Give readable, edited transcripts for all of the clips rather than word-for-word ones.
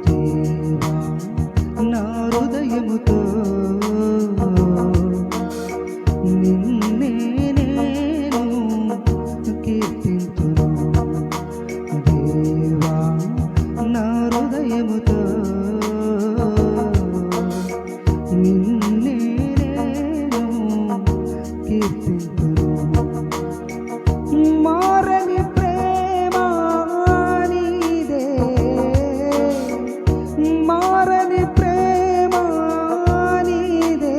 దేవా నా హృదయముతో నిన్నే నేను కీర్తింతును. దేవా నా హృదయముతో నిన్నే నేను కీర్తింతును. మారని ప్రేమ నీదే, మారని ప్రేమ నీదే,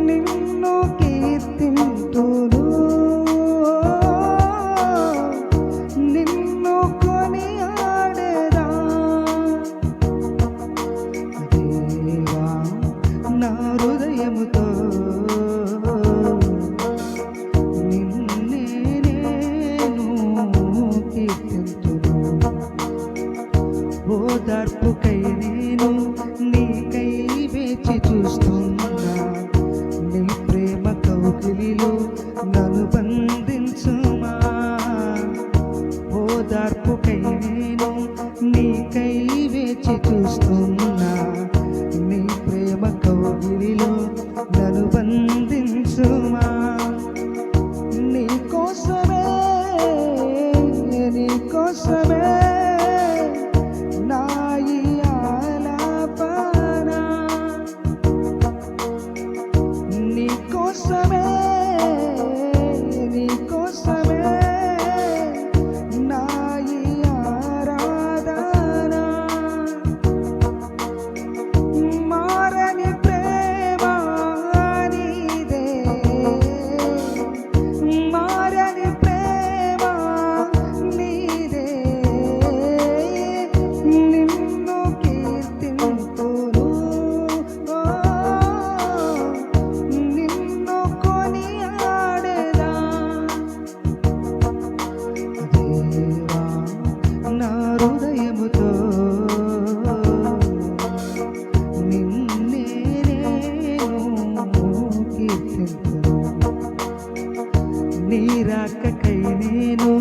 నిన్ను కీర్తింతును, నిన్ను కొనియాడెదా. దేవా నా హృదయముతో నిన్నే నేను కీర్తింతును. ఓదార్పుకై నేను నీకై వేచి చూస్తున్నా, నీ ప్రేమ కౌగిలిలో నన్ను బంధించుమా. ఓదార్పుకై నేను నీకై వేచి చూస్తున్నా, నీ ప్రేమ కౌగిలిలో నన్ను బంధించుమా. నీకోసమే నీకోసమే నా ఈ ఆలాపన, నీకోసమే నీకోసమే నా ఈ ఆరాధన. మారని ప్రేమ నీదే, మారని ప్రేమ నీదే, నిన్ను కీర్తింతును, నిన్ను కొనియాడెదా. దేవా నా హృదయముతో నిన్నే నేను కీర్తింతును. నీ రాకకై నేను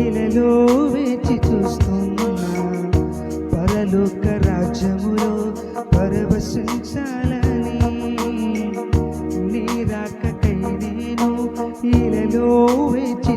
ఇలలో వేచి చూస్తున్నా, పరలోక రాజ్యములో పరవశించాలని. నీ రాకకై నేను ఇలలో వేచి